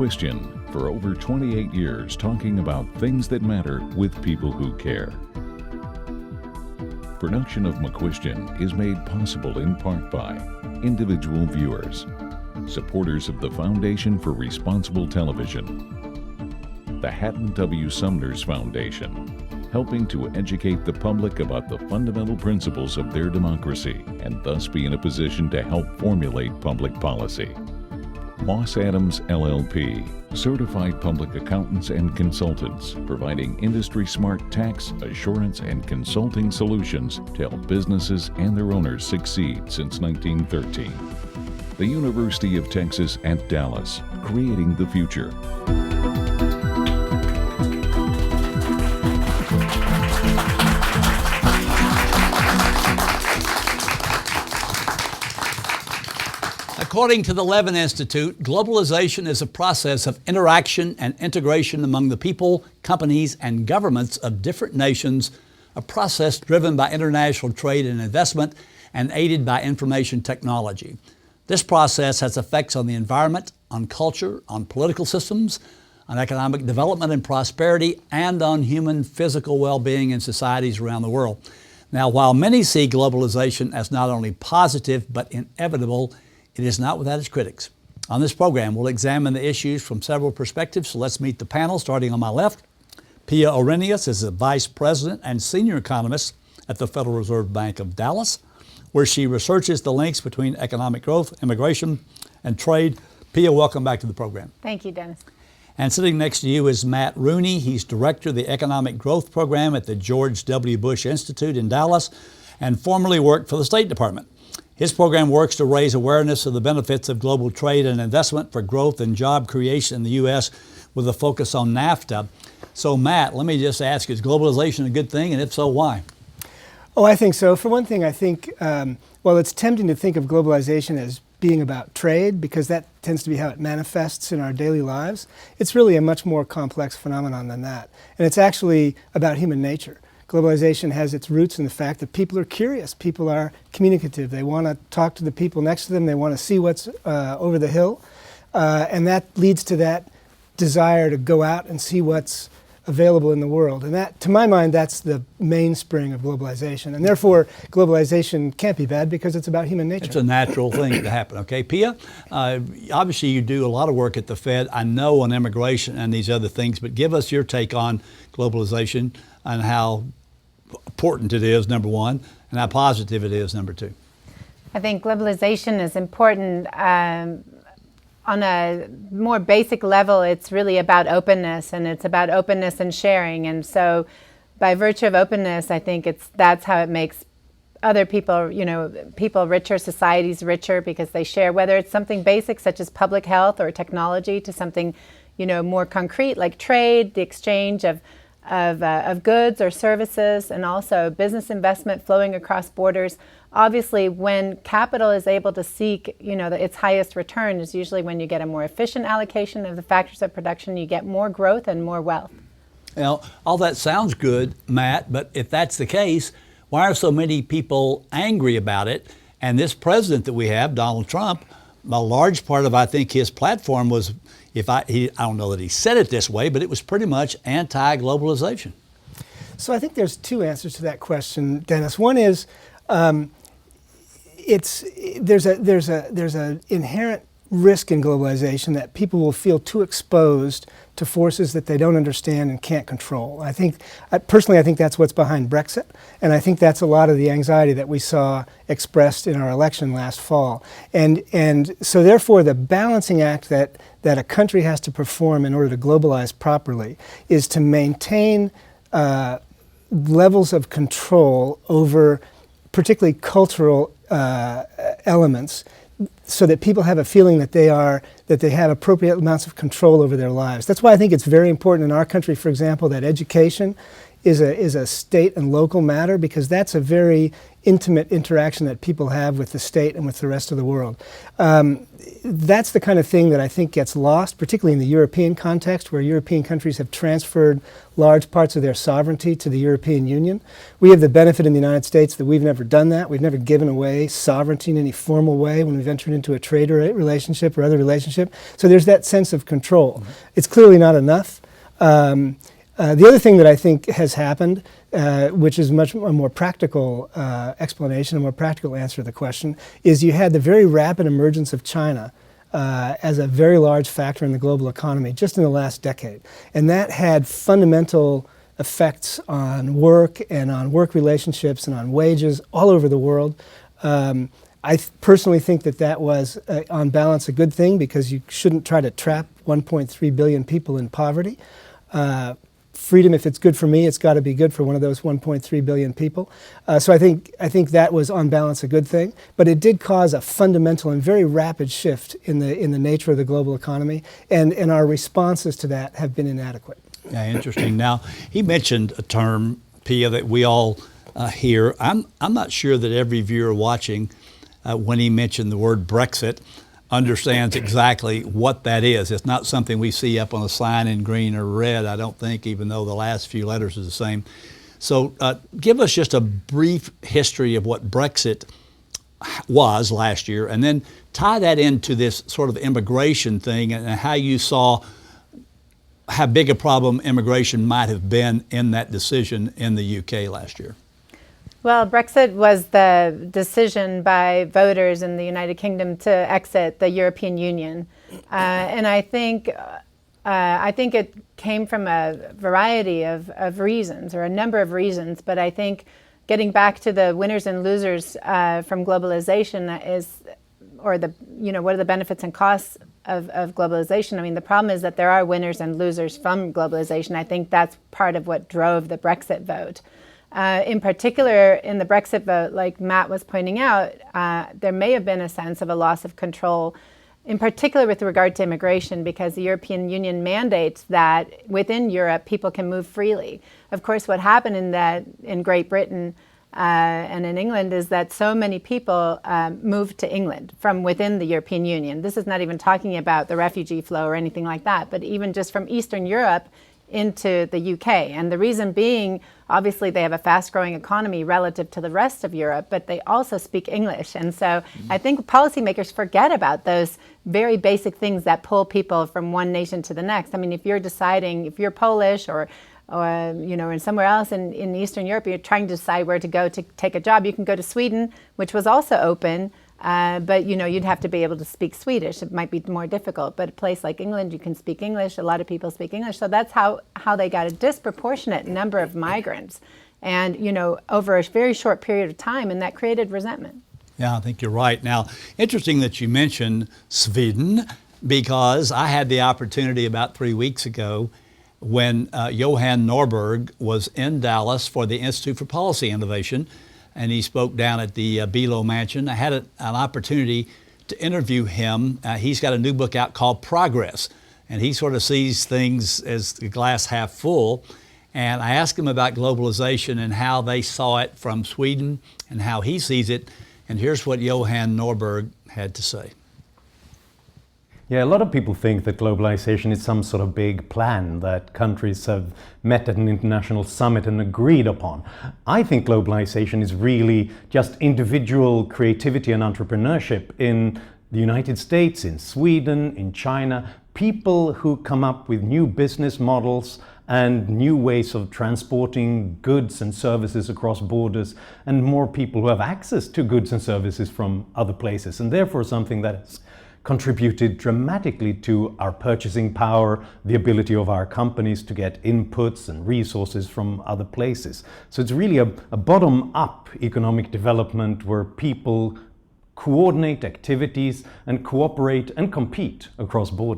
McQuistion for over 28 years talking about things that matter with people who care. Production of McQuistion is made possible in part by individual viewers, supporters of the Foundation for Responsible Television, the Hatton W. Sumner's Foundation, helping to educate the public about the fundamental principles of their democracy and thus be in a position to help formulate public policy. Moss Adams LLP, certified public accountants and consultants, providing industry-smart tax, assurance, and consulting solutions to help businesses and their owners succeed since 1913. The University of Texas at Dallas, creating the future. According to the Levin Institute, globalization is a process of interaction and integration among the people, companies, and governments of different nations, a process driven by international trade and investment and aided by information technology. This process has effects on the environment, on culture, on political systems, on economic development and prosperity, and on human physical well-being in societies around the world. Now, while many see globalization as not only positive but inevitable, it is not without its critics. On this program, we'll examine the issues from several perspectives, so let's meet the panel. Starting on my left, Pia Orenius is a Vice President and Senior Economist at the Federal Reserve Bank of Dallas, where she researches the links between economic growth, immigration, and trade. Pia, welcome back to the program. Thank you, Dennis. And sitting next to you is Matt Rooney. He's Director of the Economic Growth Program at the George W. Bush Institute in Dallas and formerly worked for the State Department. His program works to raise awareness of the benefits of global trade and investment for growth and job creation in the U.S. with a focus on NAFTA. So Matt, let me just ask, is globalization a good thing, and if so, why? Oh, I think so. For one thing, I think, well, it's tempting to think of globalization as being about trade because that tends to be how it manifests in our daily lives. It's really a much more complex phenomenon than that. And it's actually about human nature. Globalization has its roots in the fact that people are curious, people are communicative, they want to talk to the people next to them, they want to see what's over the hill, and that leads to that desire to go out and see what's available in the world. And that, to my mind, that's the mainspring of globalization. And therefore, globalization can't be bad because it's about human nature. It's a natural thing to happen. Okay, Pia, obviously you do a lot of work at the Fed, I know, on immigration and these other things, but give us your take on globalization and how important it is, number one, and how positive it is, number two. I think globalization is important. On a more basic level, it's really about openness, and it's about openness and sharing. And so by virtue of openness, I think that's how it makes other people, people richer, societies richer, because they share, whether it's something basic such as public health or technology to something, more concrete like trade, the exchange of goods or services, and also business investment flowing across borders. Obviously, when capital is able to seek, its highest return is usually when you get a more efficient allocation of the factors of production, you get more growth and more wealth. Now, all that sounds good, Matt, but if that's the case, why are so many people angry about it? And this president that we have, Donald Trump, a large part of, I think, his platform was, I don't know that he said it this way, but it was pretty much anti-globalization. So I think there's two answers to that question, Dennis. One is there's a inherent risk in globalization that people will feel too exposed to forces that they don't understand and can't control. I think that's what's behind Brexit, and I think that's a lot of the anxiety that we saw expressed in our election last fall. And so therefore the balancing act that a country has to perform in order to globalize properly is to maintain levels of control over particularly cultural elements, so that people have a feeling that they have appropriate amounts of control over their lives. That's why I think it's very important in our country, for example, that education is a state and local matter, because that's a very intimate interaction that people have with the state and with the rest of the world. That's the kind of thing that I think gets lost, particularly in the European context, where European countries have transferred large parts of their sovereignty to the European Union. We have the benefit in the United States that we've never done that. We've never given away sovereignty in any formal way when we've entered into a trade relationship or other relationship. So there's that sense of control. It's clearly not enough. The other thing that I think has happened, which is a more practical explanation, a more practical answer to the question, is you had the very rapid emergence of China as a very large factor in the global economy just in the last decade. And that had fundamental effects on work and on work relationships and on wages all over the world. I personally think that was, on balance, a good thing, because you shouldn't try to trap 1.3 billion people in poverty. Freedom, if it's good for me, it's got to be good for one of those 1.3 billion people. So I think that was, on balance, a good thing. But it did cause a fundamental and very rapid shift in the nature of the global economy, and our responses to that have been inadequate. Yeah, interesting. Now, he mentioned a term, Pia, that we all hear. I'm not sure that every viewer watching, when he mentioned the word Brexit, understands exactly what that is. It's not something we see up on a sign in green or red, I don't think, even though the last few letters are the same. So give us just a brief history of what Brexit was last year, and then tie that into this sort of immigration thing and how you saw how big a problem immigration might have been in that decision in the UK last year. Well, Brexit was the decision by voters in the United Kingdom to exit the European Union. And I think it came from a variety of reasons, or a number of reasons. But I think getting back to the winners and losers from globalization is, or what are the benefits and costs of globalization? I mean, the problem is that there are winners and losers from globalization. I think that's part of what drove the Brexit vote. In particular, in the Brexit vote, like Matt was pointing out, there may have been a sense of a loss of control, in particular with regard to immigration, because the European Union mandates that within Europe people can move freely. Of course, what happened in Great Britain and in England is that so many people moved to England from within the European Union. This is not even talking about the refugee flow or anything like that, but even just from Eastern Europe into the UK. And the reason being, obviously they have a fast-growing economy relative to the rest of Europe, but they also speak English. And so I think policymakers forget about those very basic things that pull people from one nation to the next. I mean, if you're deciding, if you're Polish or in somewhere else in Eastern Europe, you're trying to decide where to go to take a job, you can go to Sweden, which was also open, but you'd have to be able to speak Swedish. It might be more difficult. But a place like England, you can speak English. A lot of people speak English. So that's how they got a disproportionate number of migrants, and over a very short period of time, and that created resentment. Yeah, I think you're right. Now, interesting that you mentioned Sweden, because I had the opportunity about 3 weeks ago when Johan Norberg was in Dallas for the Institute for Policy Innovation, and he spoke down at the Bilo Mansion. I had an opportunity to interview him. He's got a new book out called Progress, and he sort of sees things as the glass half full. And I asked him about globalization and how they saw it from Sweden and how he sees it. And here's what Johan Norberg had to say. Yeah, a lot of people think that globalization is some sort of big plan that countries have met at an international summit and agreed upon. I think globalization is really just individual creativity and entrepreneurship in the United States, in Sweden, in China, people who come up with new business models and new ways of transporting goods and services across borders, and more people who have access to goods and services from other places, and therefore something that has contributed dramatically to our purchasing power, the ability of our companies to get inputs and resources from other places. So it's really a bottom-up economic development where people coordinate activities and cooperate and compete across borders.